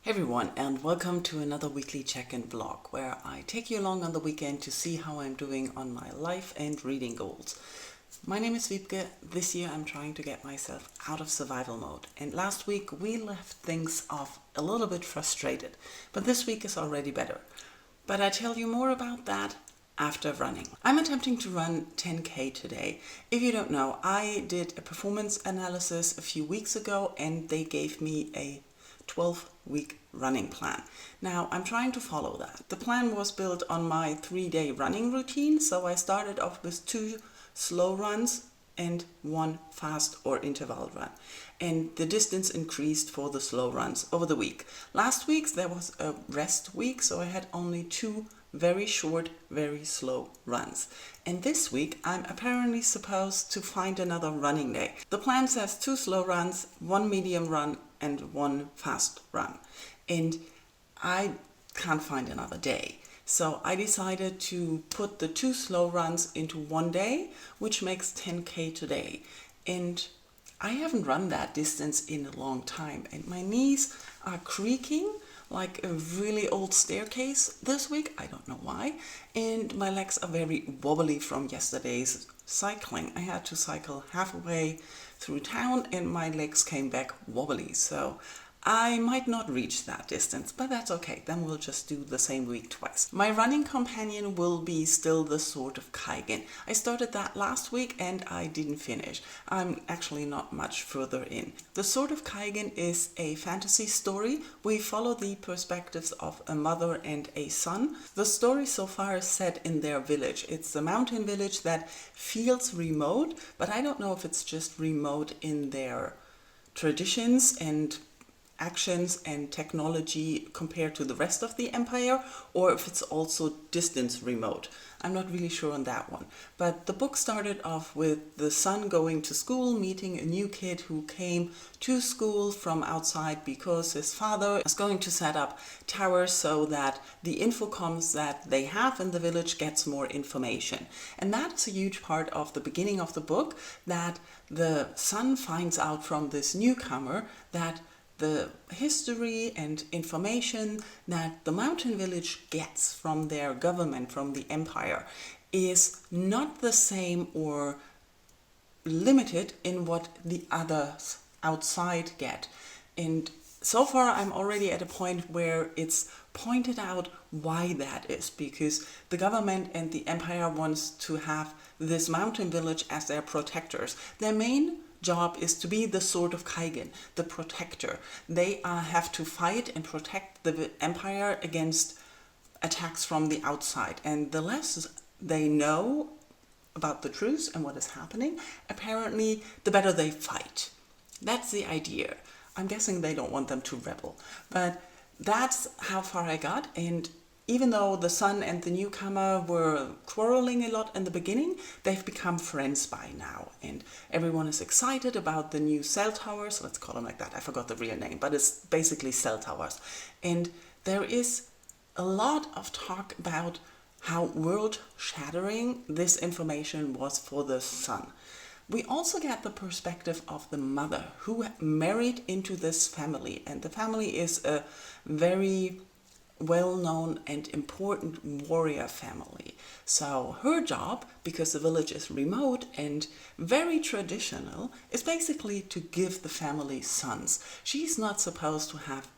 Hey everyone, and welcome to another weekly check-in vlog where I take you along on the weekend to see how I'm doing on my life and reading goals. My name is Wiebke. This year I'm trying to get myself out of survival mode, and last week we left things off a little bit frustrated, but this week is already better. But I tell you more about that after running. I'm attempting to run 10K today. If you don't know, I did a performance analysis a few weeks ago and they gave me a 12-week running plan. Now I'm trying to follow that. The plan was built on my 3-day running routine, so I started off with 2 slow runs and 1 fast or interval run. And the distance increased for the slow runs over the week. Last week there was a rest week, so I had only 2 very short, very slow runs. And this week I'm apparently supposed to find another running day. The plan says 2 slow runs, 1 medium run and 1 fast run. And I can't find another day. So I decided to put the 2 slow runs into 1 day, which makes 10K today. And I haven't run that distance in a long time, and my knees are creaking like a really old staircase this week. I don't know why. And my legs are very wobbly from yesterday's cycling. I had to cycle halfway through town and my legs came back wobbly. So I might not reach that distance, but that's okay. Then we'll just do the same week twice. My running companion will be still the Sword of Kaigen. I started that last week and I didn't finish. I'm actually not much further in. The Sword of Kaigen is a fantasy story. We follow the perspectives of a mother and a son. The story so far is set in their village. It's a mountain village that feels remote, but I don't know if it's just remote in their traditions and actions and technology compared to the rest of the empire, or if it's also distance remote. I'm not really sure on that one. But the book started off with the son going to school, meeting a new kid who came to school from outside because his father is going to set up towers so that the infocoms that they have in the village gets more information. And that's a huge part of the beginning of the book, that the son finds out from this newcomer that the history and information that the mountain village gets from their government, from the empire, is not the same or limited in what the others outside get. And so far I'm already at a point where it's pointed out why that is, because the government and the empire wants to have this mountain village as their protectors. Their main job is to be the Sword of Kaigen, the protector. They have to fight and protect the empire against attacks from the outside. And the less they know about the truth and what is happening, apparently the better they fight. That's the idea. I'm guessing they don't want them to rebel. But that's how far I got. And even though the son and the newcomer were quarreling a lot in the beginning, they've become friends by now. And everyone is excited about the new cell towers. Let's call them like that. I forgot the real name, but it's basically cell towers. And there is a lot of talk about how world-shattering this information was for the son. We also get the perspective of the mother who married into this family. And the family is a very well-known and important warrior family. So her job, because the village is remote and very traditional, is basically to give the family sons. She's not supposed to have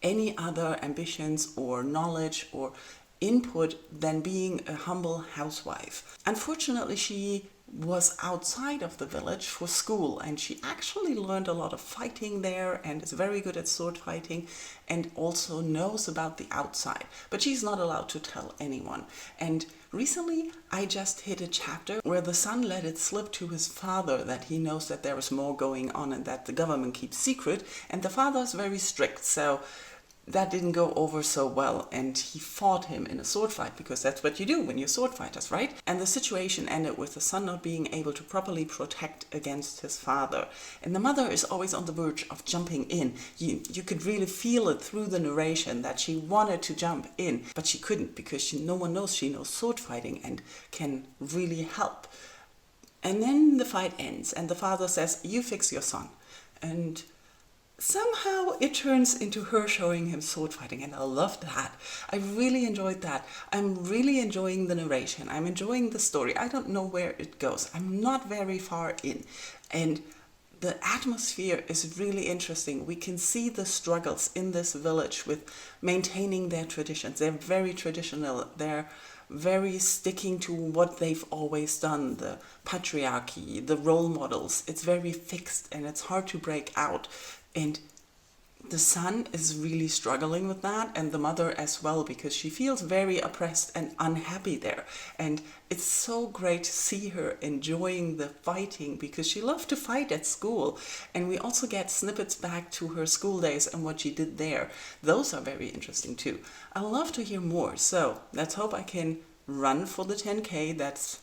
any other ambitions or knowledge or input than being a humble housewife. Unfortunately, she was outside of the village for school, and she actually learned a lot of fighting there and is very good at sword fighting and also knows about the outside, but she's not allowed to tell anyone. And recently I just hit a chapter where the son let it slip to his father that he knows that there is more going on and that the government keeps secret, and the father is very strict, so that didn't go over so well, and he fought him in a sword fight, because that's what you do when you're sword fighters, right? And the situation ended with the son not being able to properly protect against his father. And the mother is always on the verge of jumping in. You could really feel it through the narration that she wanted to jump in, but she couldn't, because no one knows she knows sword fighting and can really help. And then the fight ends, and the father says, "You fix your son." And somehow it turns into her showing him sword fighting, and I love that. I really enjoyed that. I'm really enjoying the narration. I'm enjoying the story. I don't know where it goes. I'm not very far in. And the atmosphere is really interesting. We can see the struggles in this village with maintaining their traditions. They're very traditional. They're very sticking to what they've always done, the patriarchy, the role models. It's very fixed and it's hard to break out. And the son is really struggling with that, and the mother as well, because she feels very oppressed and unhappy there. And it's so great to see her enjoying the fighting, because she loved to fight at school. And we also get snippets back to her school days and what she did there. Those are very interesting too. I love to hear more. So let's hope I can run for the 10K. That's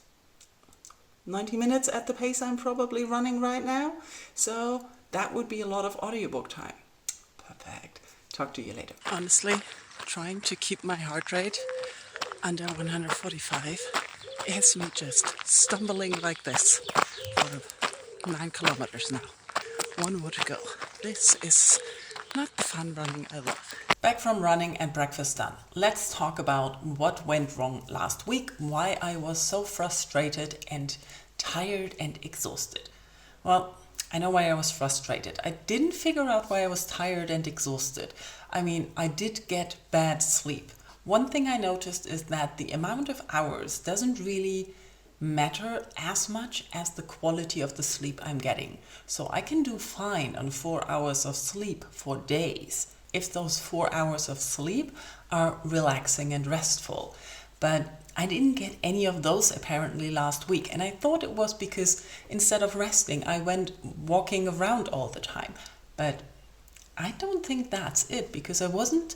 90 minutes at the pace I'm probably running right now. So that would be a lot of audiobook time. Perfect. Talk to you later. Honestly, trying to keep my heart rate under 145 has me just stumbling like this for 9 kilometers now. 1 more to go. This is not the fun running I love. Back from running and breakfast done. Let's talk about what went wrong last week, why I was so frustrated and tired and exhausted. Well, I know why I was frustrated. I didn't figure out why I was tired and exhausted. I mean, I did get bad sleep. One thing I noticed is that the amount of hours doesn't really matter as much as the quality of the sleep I'm getting. So I can do fine on 4 hours of sleep for days if those 4 hours of sleep are relaxing and restful. But I didn't get any of those apparently last week, and I thought it was because instead of resting, I went walking around all the time. But I don't think that's it, because I wasn't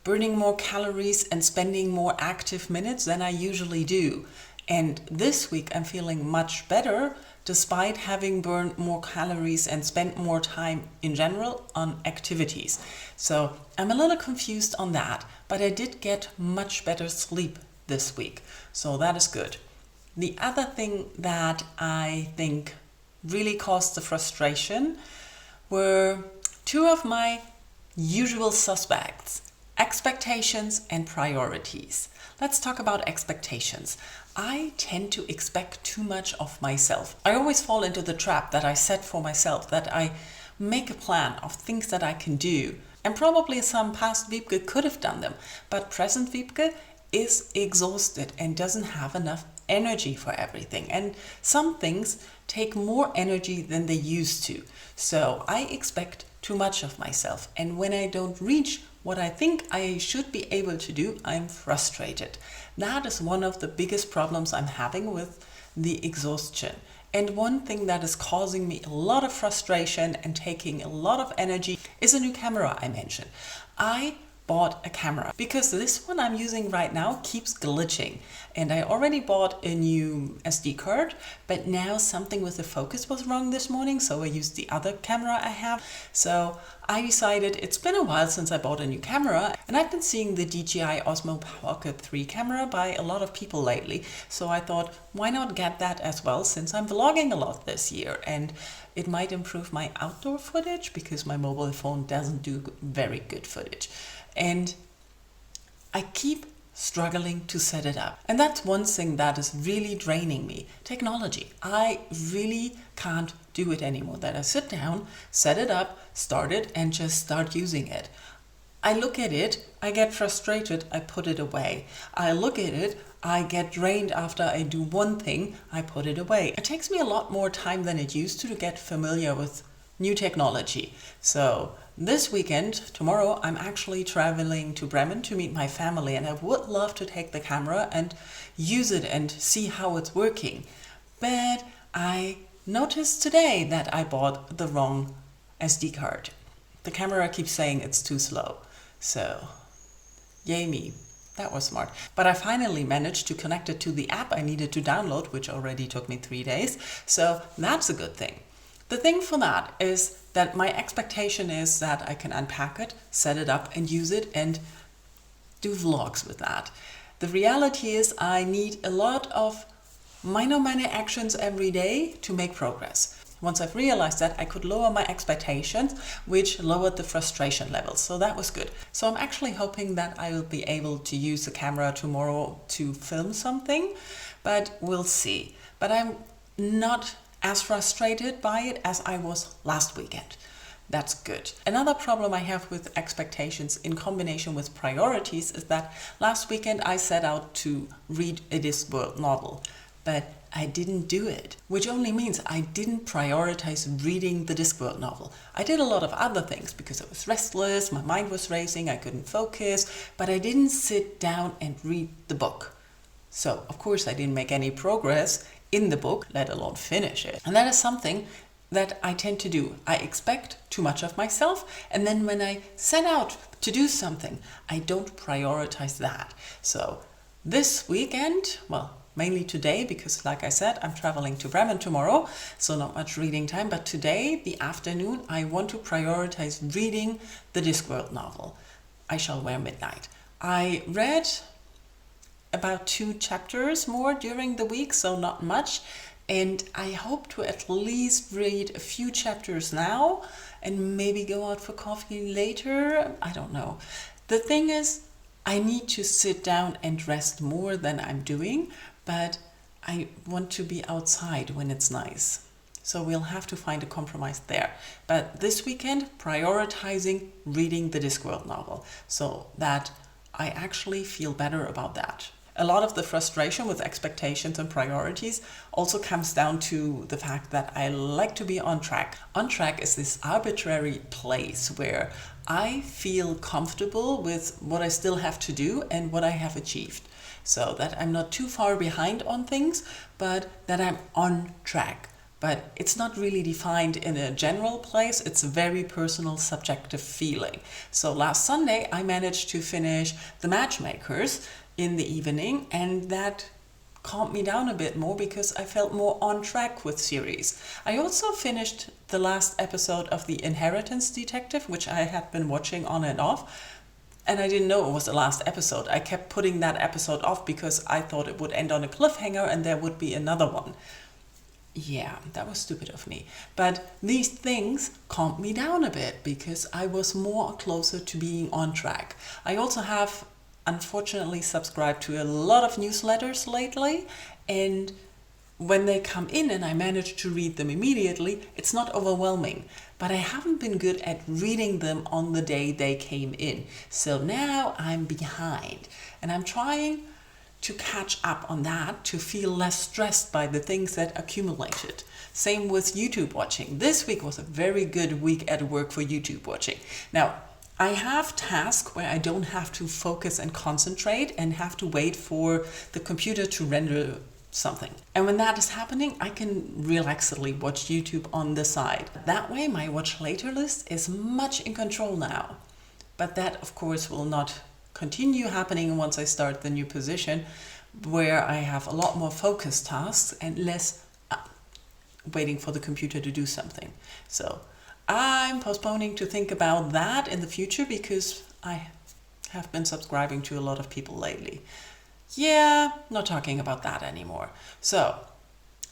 burning more calories and spending more active minutes than I usually do. And this week I'm feeling much better despite having burned more calories and spent more time in general on activities. So I'm a little confused on that, but I did get much better sleep this week. So that is good. The other thing that I think really caused the frustration were 2 of my usual suspects: expectations and priorities. Let's talk about expectations. I tend to expect too much of myself. I always fall into the trap that I set for myself, that I make a plan of things that I can do. And probably some past Wiebke could have done them, but present Wiebke is exhausted and doesn't have enough energy for everything. And some things take more energy than they used to. So I expect too much of myself. And when I don't reach what I think I should be able to do, I'm frustrated. That is one of the biggest problems I'm having with the exhaustion. And one thing that is causing me a lot of frustration and taking a lot of energy is a new camera I mentioned. I bought a camera because this one I'm using right now keeps glitching, and I already bought a new SD card, but now something with the focus was wrong this morning, so I used the other camera I have. So I decided, it's been a while since I bought a new camera, and I've been seeing the DJI Osmo Pocket 3 camera by a lot of people lately, so I thought, why not get that as well, since I'm vlogging a lot this year, and it might improve my outdoor footage because my mobile phone doesn't do very good footage. And I keep struggling to set it up. And that's one thing that is really draining me. Technology. I really can't do it anymore. That I sit down, set it up, start it, and just start using it. I look at it, I get frustrated, I put it away. I look at it, I get drained after I do one thing, I put it away. It takes me a lot more time than it used to get familiar with new technology. So this weekend, tomorrow, I'm actually traveling to Bremen to meet my family, and I would love to take the camera and use it and see how it's working. But I noticed today that I bought the wrong SD card. The camera keeps saying it's too slow. So, yay me. That was smart. But I finally managed to connect it to the app I needed to download, which already took me 3 days. So that's a good thing. The thing for that is that my expectation is that I can unpack it, set it up, and use it and do vlogs with that. The reality is I need a lot of minor actions every day to make progress. Once I've realized that, I could lower my expectations, which lowered the frustration levels. So that was good. So I'm actually hoping that I will be able to use the camera tomorrow to film something, but we'll see. But I'm not as frustrated by it as I was last weekend. That's good. Another problem I have with expectations in combination with priorities is that last weekend I set out to read a Discworld novel, but I didn't do it, which only means I didn't prioritize reading the Discworld novel. I did a lot of other things because I was restless, my mind was racing, I couldn't focus, but I didn't sit down and read the book. So, of course, I didn't make any progress in the book, let alone finish it. And that is something that I tend to do. I expect too much of myself, and then when I set out to do something, I don't prioritize that. So this weekend, well, mainly today, because like I said, I'm traveling to Bremen tomorrow, so not much reading time, but today, the afternoon, I want to prioritize reading the Discworld novel, I Shall Wear Midnight. I read about 2 chapters more during the week, so not much. And I hope to at least read a few chapters now and maybe go out for coffee later. I don't know. The thing is, I need to sit down and rest more than I'm doing, but I want to be outside when it's nice. So we'll have to find a compromise there. But this weekend, prioritizing reading the Discworld novel so that I actually feel better about that. A lot of the frustration with expectations and priorities also comes down to the fact that I like to be on track. On track is this arbitrary place where I feel comfortable with what I still have to do and what I have achieved. So that I'm not too far behind on things, but that I'm on track. But it's not really defined in a general place. It's a very personal, subjective feeling. So last Sunday, I managed to finish The Matchmakers in the evening, and that calmed me down a bit more because I felt more on track with series. I also finished the last episode of The Inheritance Detective, which I had been watching on and off, and I didn't know it was the last episode. I kept putting that episode off because I thought it would end on a cliffhanger and there would be another one. Yeah, that was stupid of me. But these things calmed me down a bit because I was more closer to being on track. I also have unfortunately subscribed to a lot of newsletters lately, and when they come in and I manage to read them immediately, it's not overwhelming. But I haven't been good at reading them on the day they came in. So now I'm behind, and I'm trying to catch up on that to feel less stressed by the things that accumulated. Same with YouTube watching. This week was a very good week at work for YouTube watching. Now, I have tasks where I don't have to focus and concentrate and have to wait for the computer to render something. And when that is happening, I can relaxedly watch YouTube on the side. That way, my watch later list is much in control now. But that, of course, will not continue happening once I start the new position, where I have a lot more focused tasks and less waiting for the computer to do something. So I'm postponing to think about that in the future because I have been subscribing to a lot of people lately. Yeah, not talking about that anymore. So,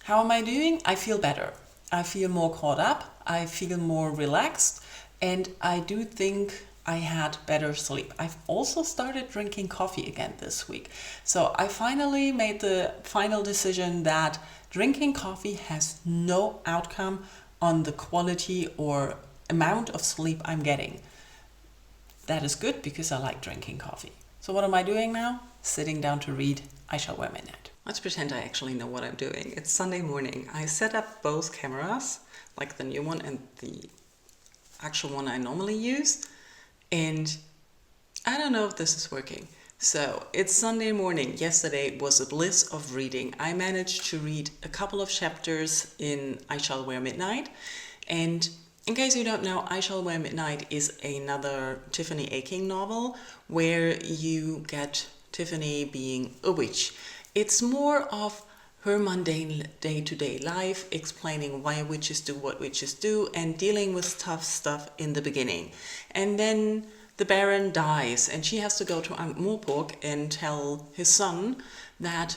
how am I doing? I feel better. I feel more caught up. I feel more relaxed. And I do think I had better sleep. I've also started drinking coffee again this week. So I finally made the final decision that drinking coffee has no outcome on the quality or amount of sleep I'm getting. That is good because I like drinking coffee. So what am I doing now? Sitting down to read I Shall Wear Midnight. Let's pretend I actually know what I'm doing. It's Sunday morning. I set up both cameras, like the new one and the actual one I normally use. And I don't know if this is working. So it's Sunday morning. Yesterday was a bliss of reading. I managed to read a couple of chapters in I Shall Wear Midnight. And in case you don't know, I Shall Wear Midnight is another Tiffany Aching novel where you get Tiffany being a witch. It's more of her mundane day-to-day life, explaining why witches do what witches do and dealing with tough stuff in the beginning. And then the Baron dies and she has to go to Ankh-Morpork and tell his son that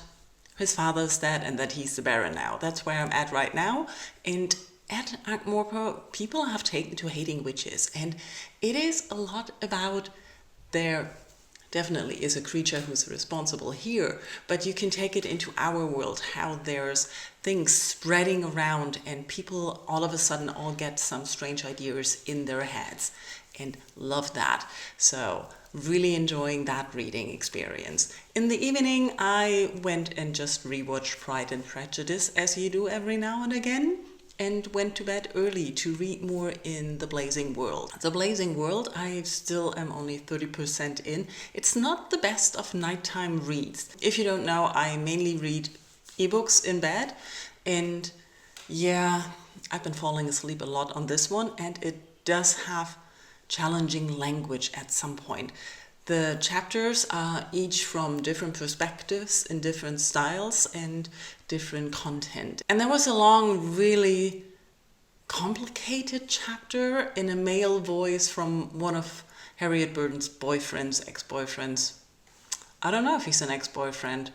his father's dead and that he's the Baron now. That's where I'm at right now. And at Ankh-Morpork, people have taken to hating witches, and it is a lot about their... Definitely is a creature who's responsible here, but you can take it into our world, how there's things spreading around and people all of a sudden all get some strange ideas in their heads, and love that. So really enjoying that reading experience. In the evening, I went and just rewatched Pride and Prejudice, as you do every now and again, and went to bed early to read more in The Blazing World. The Blazing World, I still am only 30% in. It's not the best of nighttime reads. If you don't know, I mainly read ebooks in bed, and yeah, I've been falling asleep a lot on this one, and it does have challenging language at some point. The chapters are each from different perspectives in different styles and different content. And there was a long, really complicated chapter in a male voice from one of Harriet Burton's boyfriends, ex-boyfriends. I don't know if he's an ex-boyfriend.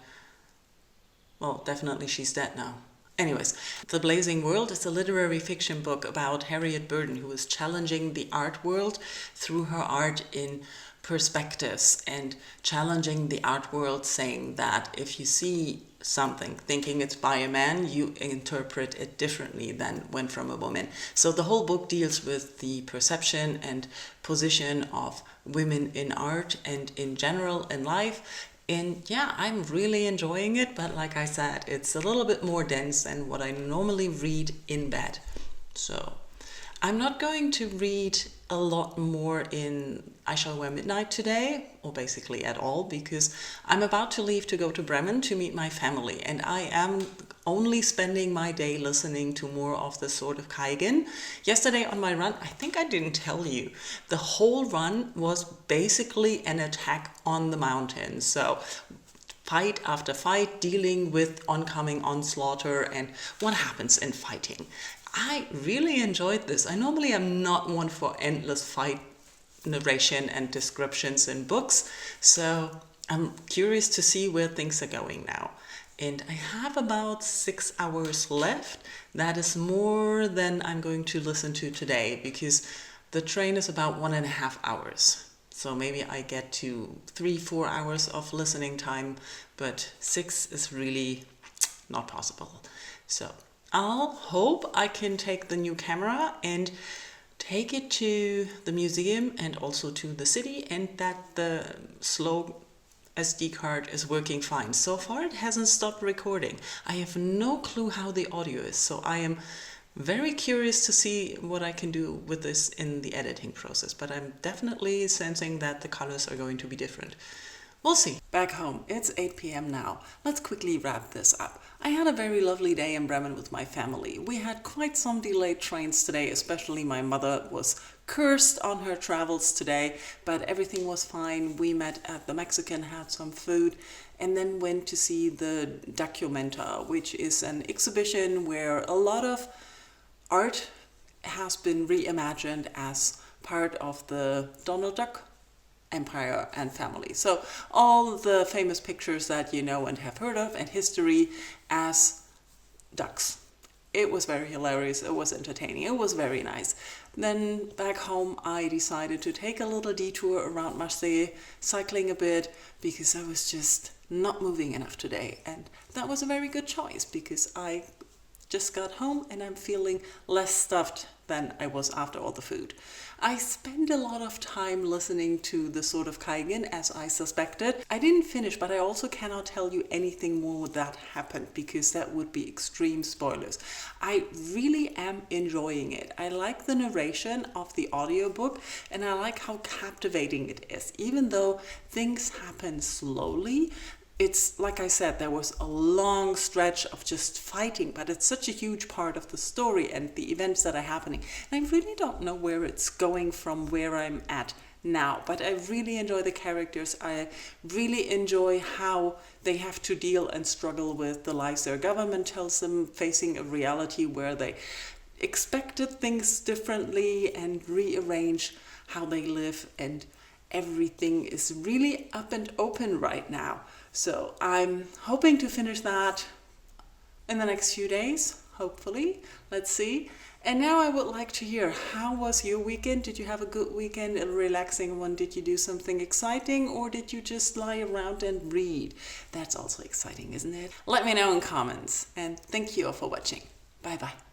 Well, definitely she's dead now. Anyways, The Blazing World is a literary fiction book about Harriet Burton, who is challenging the art world through her art in perspectives, and challenging the art world, saying that if you see something thinking it's by a man, you interpret it differently than when from a woman. So the whole book deals with the perception and position of women in art and in general in life. And yeah, I'm really enjoying it, but like I said, it's a little bit more dense than what I normally read in bed. So I'm not going to read a lot more in I Shall Wear Midnight today, or basically at all, because I'm about to leave to go to Bremen to meet my family, and I am only spending my day listening to more of the sort of Kaigen. Yesterday on my run, I think I didn't tell you, the whole run was basically an attack on the mountain. So fight after fight, dealing with oncoming onslaught and what happens in fighting. I really enjoyed this. I normally am not one for endless fight narration and descriptions in books, so I'm curious to see where things are going now. And I have about 6 hours left. That is more than I'm going to listen to today, because the train is about 1.5 hours. So maybe I get to 3-4 hours of listening time, but 6 is really not possible. So I'll hope I can take the new camera and take it to the museum and also to the city, and that the slow SD card is working fine. So far it hasn't stopped recording. I have no clue how the audio is, so I am very curious to see what I can do with this in the editing process, but I'm definitely sensing that the colors are going to be different. We'll see. Back home, it's 8 p.m. now. Let's quickly wrap this up. I had a very lovely day in Bremen with my family. We had quite some delayed trains today, especially my mother was cursed on her travels today, but everything was fine. We met at the Mexican, had some food, and then went to see the Documenta, which is an exhibition where a lot of art has been reimagined as part of the Donald Duck empire and family. So all the famous pictures that you know and have heard of and history as ducks. It was very hilarious, it was entertaining, it was very nice. Then back home I decided to take a little detour around Marseille, cycling a bit, because I was just not moving enough today, and that was a very good choice because I just got home and I'm feeling less stuffed than I was after all the food. I spent a lot of time listening to the sort of Kaigen, as I suspected. I didn't finish, but I also cannot tell you anything more that happened because that would be extreme spoilers. I really am enjoying it. I like the narration of the audiobook, and I like how captivating it is. Even though things happen slowly, it's like I said, there was a long stretch of just fighting, but it's such a huge part of the story and the events that are happening. And I really don't know where it's going from where I'm at now, but I really enjoy the characters. I really enjoy how they have to deal and struggle with the lies their government tells them, facing a reality where they expected things differently and rearrange how they live, and everything is really up and open right now. So I'm hoping to finish that in the next few days. hopefully. Let's see. And now I would like to hear, how was your weekend? Did you have a good weekend, a relaxing one? Did you do something exciting, or did you just lie around and read? That's also exciting, isn't it? Let me know in comments, and thank you all for watching. Bye bye.